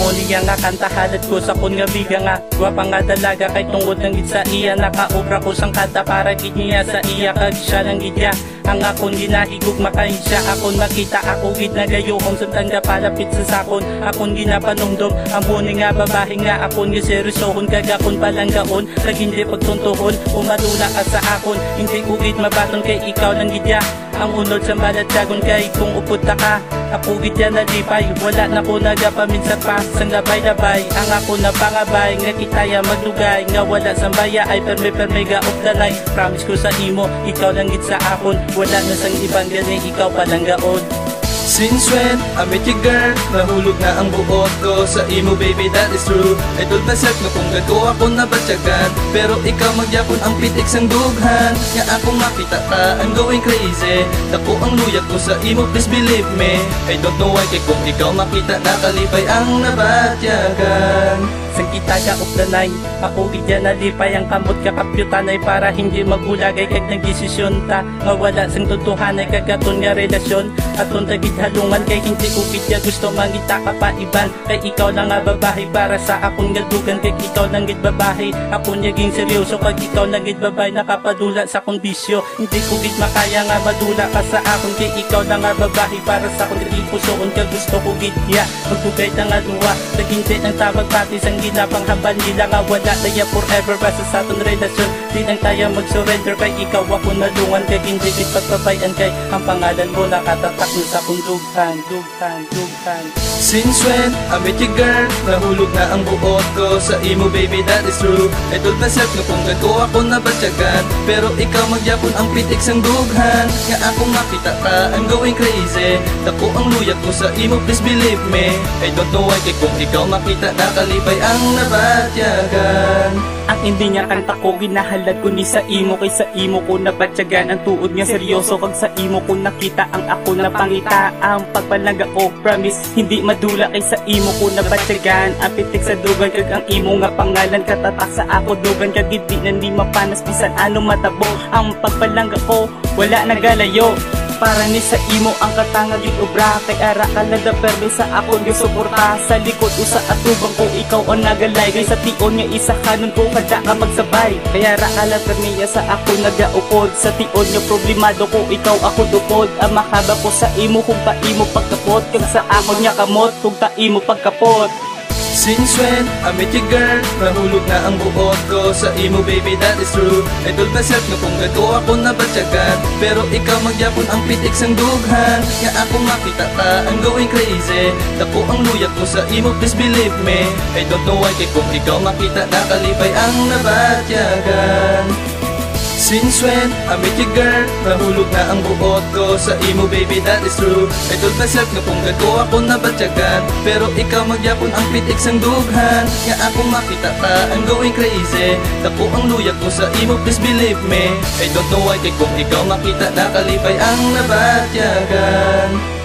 mo niya nga kanta halad ko sa kun nga biga nga gwapa nga dalaga kay tungod ng gid sa iya nakaobra ko sang kanta para gid niya sa iya kag siya lang gid ya ang akon ginahigog makain siya akon makita ako gid nagayuhom samtang palapit sa sakon akon ginapanumdom ang buni nga babae nga akon giseryosohon kag akon palanggaon kag hindi pagtuntuhon umadula ka sa akon hindi ko gid mabaton kay ikaw lang gid ya ang unod sa malatyagon kay kung upunta ka ako gid ya nalipay wala na ko nagapaminsa pa sang labay-labay ang ako na pangabay nga kitaya magdugay nga wala sambaya ay perme ga of the life promise ko sa imo ikaw lang gid sa akon wala na sang ibang gani ikaw palanggaon. Since when I met you girl, nahulog na ang buot ko sa imo baby that is true. Idol na set nga kung gago ako nabatyagan, pero ikaw magyapon ang pitik sang dughan. Nga akong mapita ka, I'm going crazy. Dako ang luyak ko sa imo, please believe me. I don't know why kay kung ikaw makita nakalipay ang nabatyagan. Sang kitaga of the night, ako gidya nalipay ang kamot kakapyutanay para hindi magulagay kag nagdesisyon ta. Mawala sang tutuhanay kagaton nga relasyon aton tagid halungan kay hindi ko gidya gusto mangita ka pa iban kay ikaw lang nga babae para sa akong gadugan kay ikaw lang gid babae ako naging seryoso kag ikaw lang gid babae nakapadula sa kondisyo hindi ko gid makaya nga madula ka sa akon kay ikaw lang nga babae para sa akong ipusoon kag gusto ko gidya magtugay ta nga duwa kag hindi ang tawag pati sang ginapang hambal nila nga wala tayo forever basta sa aton relasyon di lang tayo mag-surrender kay ikaw ako nalungan kay hindi gid pagpapayan kay ang pangalan mo nakatatak sa akong dughan. Since when I met you girl, nahulog na ang buot ko sa imo baby that is true. Idol na set nga kung gago ako nabatyagan, pero ikaw magyapon ang pitik sang dughan. Nga akong makita ka, I'm going crazy. Dako ang luyak ko sa imo, please believe me. I don't know why kay kung ikaw makita nakalipay ang nabatyagan. Ang hindi niya kanta ko ginahalad ko ni sa imo kay sa imo ko nabatyagan ang tuod niya seryoso kag sa imo ko nakita ang ako na pangita ang pagpalaga ko promise hindi madula kay sa imo ko nabatyagan ang pitik sa dugan kag ang imo nga pangalan katatak sa ako dugan kag di na ni mapanas bisan ano matabo ang pagpalaga ko wala nagalayo para ni sa imo ang katanga gid obra kay ara ka nada perme sa akon gisuporta sa likod usa atubang ko ikaw ang nagalay kay sa tion nga isa kanon ko kada ka magsabay kaya ra ka la perme sa ako nagaupod sa tion nga problemado ko ikaw ako dupod ang mahaba ko sa imo kung pa imo pagkapot kag sa akon nga kamot kung ta imo pagkapot. Since when I met you girl, nahulog na ang buot ko sa imo baby that is true. Idol na set nga kung gago ako nabatyagan, pero ikaw magyapon ang pitik sang dughan. Nga akong makita ka, I'm going crazy. Dako ang luyak ko sa imo, please believe me. I don't know why kay kung ikaw makita nakalipay ang nabatyagan. Since when I met you girl, nahulog na ang buot ko sa imo baby that is true. Idol na set nga kung gago ako nabatyagan, pero ikaw magyapon ang pitik sang dughan. Nga akong makita ka, I'm going crazy. Dako ang luyak ko sa imo, please believe me. I don't know why kay kung ikaw makita nakalipay ang nabatyagan.